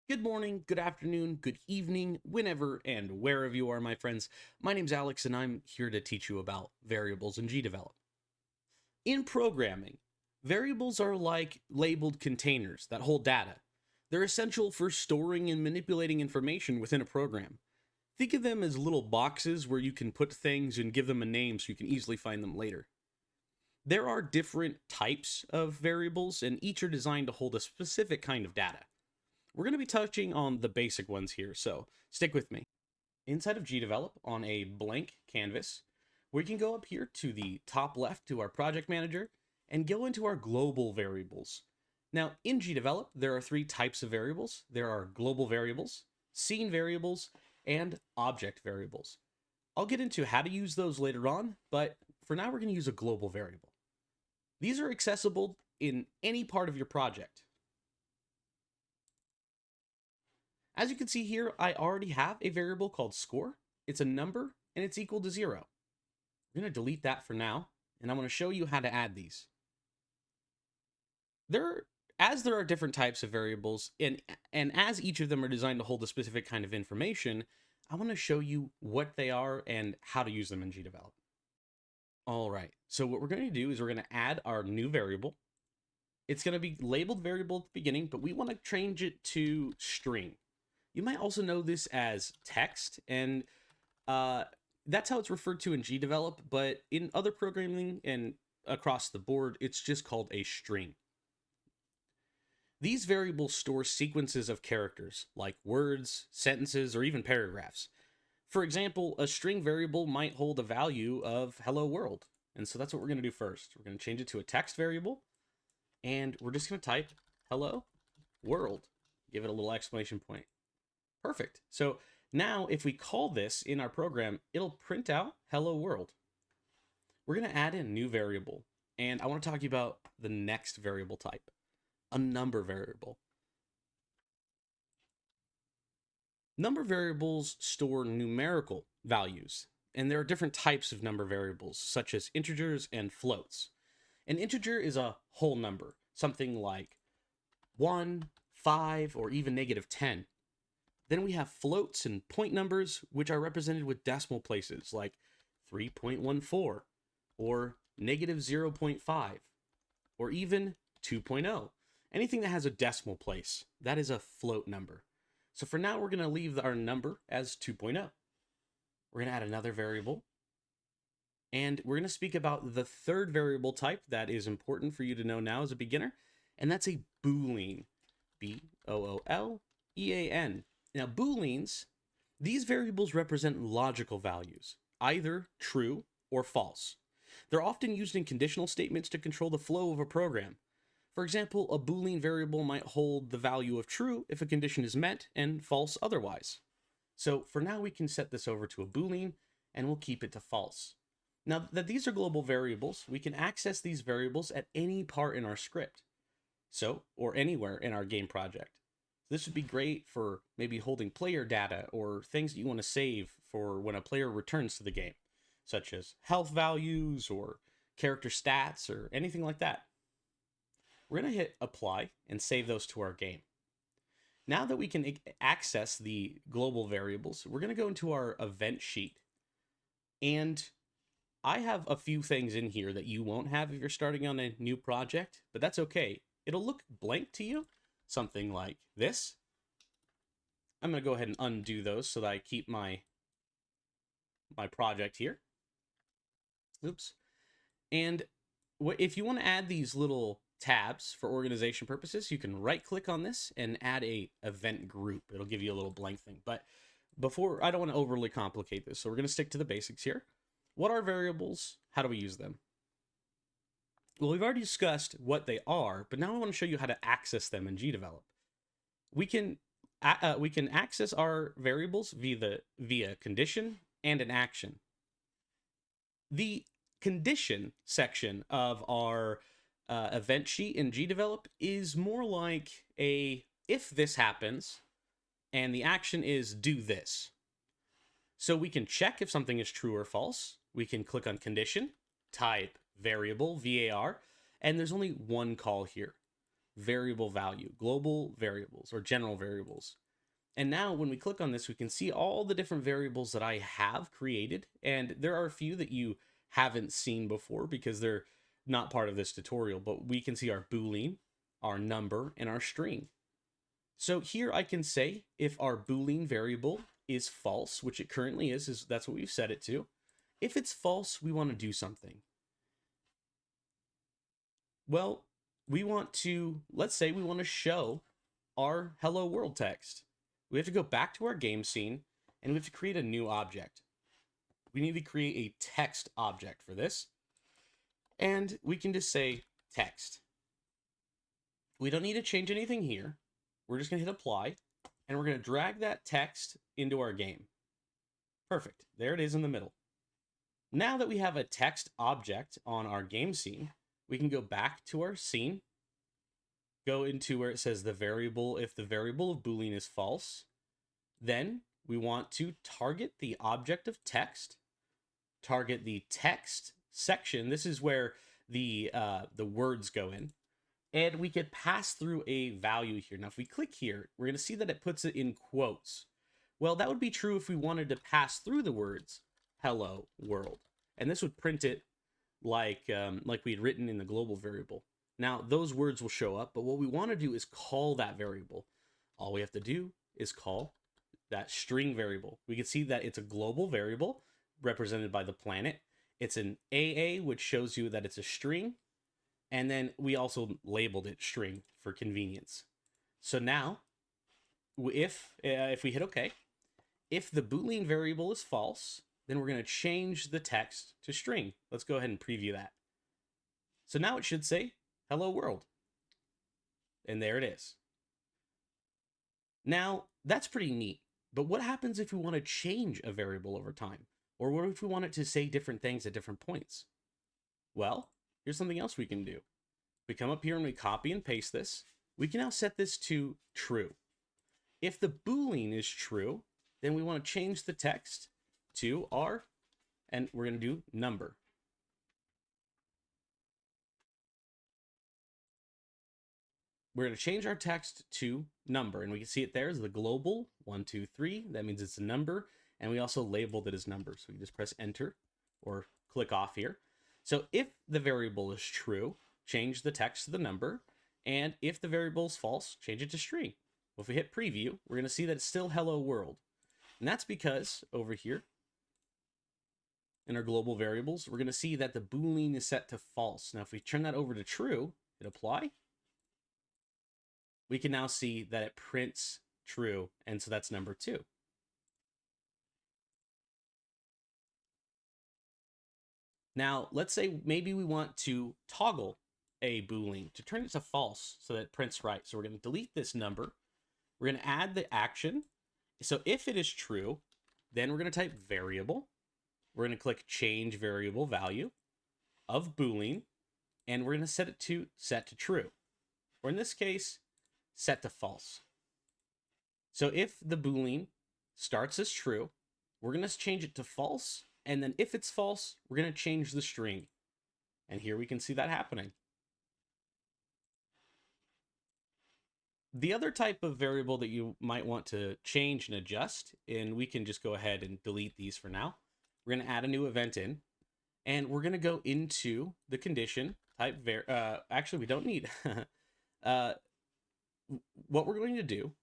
Good morning, good afternoon, good evening, whenever and wherever you are, my friends. My name's Alex, and I'm here to teach you about variables in GDevelop. In programming, variables are like labeled containers that hold data. They're essential for storing and manipulating information within a program. Think of them as little boxes where you can put things and give them a name so you can easily find them later. There are different types of variables, and each are designed to hold a specific kind of data. We're going to be touching on the basic ones here, so stick with me. Inside of GDevelop on a blank canvas, we can go up here to the top left to our project manager and go into our global variables. Now, in GDevelop, there are three types of variables. There are global variables, scene variables, and object variables. I'll get into how to use those later on, but for now, we're going to use a global variable. These are accessible in any part of your project. As you can see here, I already have a variable called score. It's a number and it's equal to 0. I'm going to delete that for now, and I'm going to show you how to add these. As there are different types of variables, and as each of them are designed to hold a specific kind of information, I want to show you what they are and how to use them in GDevelop. All right, so what we're going to do is we're going to add our new variable. It's going to be labeled variable at the beginning, but we want to change it to string. You might also know this as text, and that's how it's referred to in GDevelop, but in other programming and across the board, it's just called a string. These variables store sequences of characters, like words, sentences, or even paragraphs. For example, a string variable might hold a value of hello world, and so that's what we're going to do first. We're going to change it to a text variable, and we're just going to type hello world, give it a little exclamation point. Perfect. So now if we call this in our program, it'll print out hello world. We're going to add in a new variable, and I want to talk to you about the next variable type, a number variable. Number variables store numerical values, and there are different types of number variables, such as integers and floats. An integer is a whole number, something like 1, 5, or even -10. Then we have floats and point numbers, which are represented with decimal places like 3.14 or -0.5 or even 2.0. Anything that has a decimal place, that is a float number. So for now, we're going to leave our number as 2.0. We're going to add another variable. And we're going to speak about the third variable type that is important for you to know now as a beginner, and that's a Boolean. B-O-O-L-E-A-N. Now, Booleans, these variables represent logical values, either true or false. They're often used in conditional statements to control the flow of a program. For example, a Boolean variable might hold the value of true if a condition is met and false otherwise. So for now, we can set this over to a Boolean, and we'll keep it to false. Now that these are global variables, we can access these variables at any part in our script. Or anywhere in our game project. This would be great for maybe holding player data or things that you want to save for when a player returns to the game, such as health values or character stats or anything like that. We're going to hit apply and save those to our game. Now that we can access the global variables, we're going to go into our event sheet. And I have a few things in here that you won't have if you're starting on a new project, but that's okay. It'll look blank to you, something like this. I'm going to go ahead and undo those so that I keep my project here. Oops. And if you want to add these little tabs for organization purposes, you can right-click on this and add a event group. It'll give you a little blank thing. But I don't want to overly complicate this, so we're going to stick to the basics here. What are variables? How do we use them? Well, we've already discussed what they are, but now I want to show you how to access them in GDevelop. We can access our variables via condition and an action. The condition section of our event sheet in GDevelop is more like a if this happens, and the action is do this. So we can check if something is true or false. We can click on condition, type variable, VAR, and there's only one call here. variable value, global variables or general variables. And now when we click on this, we can see all the different variables that I have created. And there are a few that you haven't seen before because they're not part of this tutorial, but we can see our Boolean, our number, and our string. So here I can say if our Boolean variable is false, which it currently is that's what we've set it to. If it's false, we want to do something. Well, we want to, let's say we want to show our hello world text. We have to go back to our game scene and we have to create a new object. We need to create a text object for this. And we can just say text. We don't need to change anything here. We're just going to hit apply and we're going to drag that text into our game. Perfect. There it is in the middle. Now that we have a text object on our game scene, we can go back to our scene, go into where it says the variable. If the variable of Boolean is false, then we want to target the object of text, target the text section. This is where the words go in. And we could pass through a value here. Now, if we click here, we're going to see that it puts it in quotes. Well, that would be true if we wanted to pass through the words, hello world. And this would print it like we had written in the global variable. Now, those words will show up, but what we want to do is call that variable. All we have to do is call that string variable. We can see that it's a global variable represented by the planet. It's an AA, which shows you that it's a string. And then we also labeled it string for convenience. So now, if we hit OK, if the Boolean variable is false, then we're going to change the text to string. Let's go ahead and preview that. So now it should say, hello world. And there it is. Now, that's pretty neat. But what happens if we want to change a variable over time? Or what if we want it to say different things at different points? Well, here's something else we can do. We come up here and we copy and paste this. We can now set this to true. If the Boolean is true, then we want to change the text to our, and we're going to do number. We're going to change our text to number, and we can see it there is the global 1, 2, 3. That means it's a number, and we also labeled it as number. So we just press enter or click off here. So if the variable is true, change the text to the number, and if the variable is false, change it to string. Well, if we hit preview, we're going to see that it's still hello world. And that's because over here in our global variables, we're going to see that the Boolean is set to false. Now, if we turn that over to true, hit apply, we can now see that it prints true, and so that's number 2. Now, let's say maybe we want to toggle a Boolean to turn it to false so that it prints right. So we're going to delete this number. We're going to add the action. So if it is true, then we're going to type variable. We're going to click change variable value of Boolean, and we're going to set it to set to true, or in this case, set to false. So if the Boolean starts as true, we're going to change it to false. And then if it's false, we're going to change the string. And here we can see that happening. The other type of variable that you might want to change and adjust, and we can just go ahead and delete these for now. We're going to add a new event in, and we're going to go into the condition type actually, we don't need what we're going to do.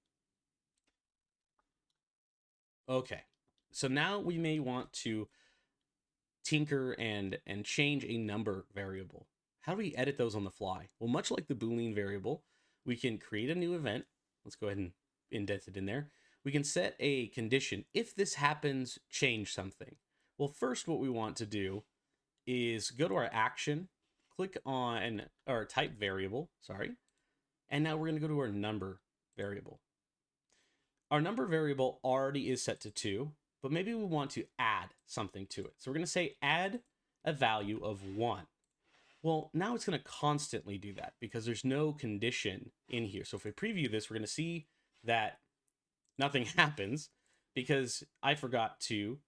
Okay, so now we may want to tinker and change a number variable. How do we edit those on the fly? Well, much like the Boolean variable, we can create a new event. Let's go ahead and indent it in there. We can set a condition. If this happens, change something. Well, first what we want to do is go to our action, click on our type variable, sorry, and now we're going to go to our number variable. Our number variable already is set to 2, but maybe we want to add something to it. So we're going to say add a value of 1. Well, now it's going to constantly do that because there's no condition in here. So if we preview this, we're going to see that nothing happens because I forgot to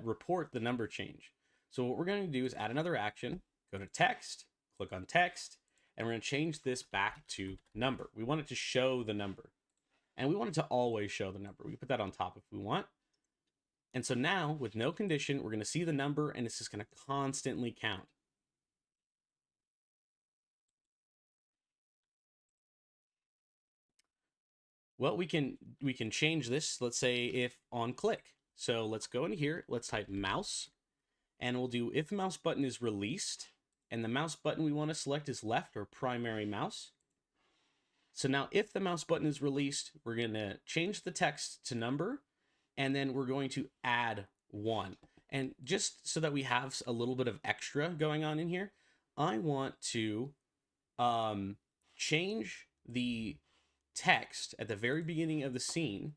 report the number change. So what we're going to do is add another action, go to text, click on text, And we're going to change this back to number. We want it to show the number. And we want it to always show the number. We can put that on top if we want. And so now, with no condition, we're going to see the number, and it's just going to constantly count. Well, we can change this, let's say, if on click. So let's go in here, let's type mouse, and we'll do if mouse button is released, and the mouse button we want to select is left or primary mouse. So now if the mouse button is released, we're going to change the text to number, and then we're going to add 1. And just so that we have a little bit of extra going on in here, I want to change the text at the very beginning of the scene,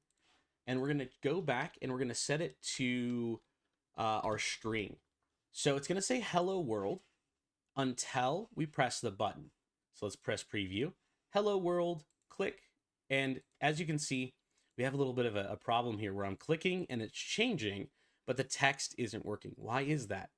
and we're going to go back and we're going to set it to our string. So it's going to say hello world until we press the button. So let's press preview. Hello world, click, and as you can see, we have a little bit of a problem here where I'm clicking and it's changing, but the text isn't working. Why is that?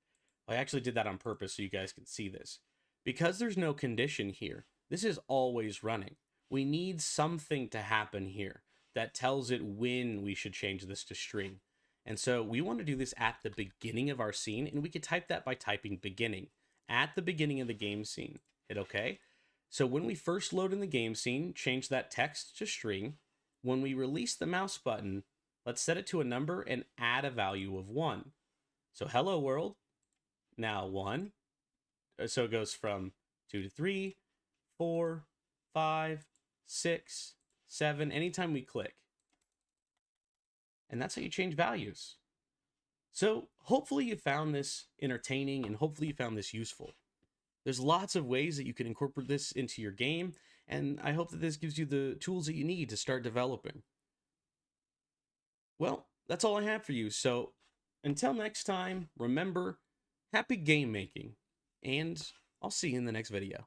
I actually did that on purpose so you guys can see this. Because there's no condition here, this is always running. We need something to happen here that tells it when we should change this to string. And so we want to do this at the beginning of our scene, and we could type that by typing beginning. At the beginning of the game scene. Hit OK. So when we first load in the game scene, change that text to string. When we release the mouse button, let's set it to a number and add a value of 1. So hello world, now 1. So it goes from 2 to 3, 4, 5, 6, 7, anytime we click. And that's how you change values. So hopefully you found this entertaining and hopefully you found this useful. There's lots of ways that you can incorporate this into your game, and I hope that this gives you the tools that you need to start developing. Well, that's all I have for you. So until next time, remember, happy game making, and I'll see you in the next video.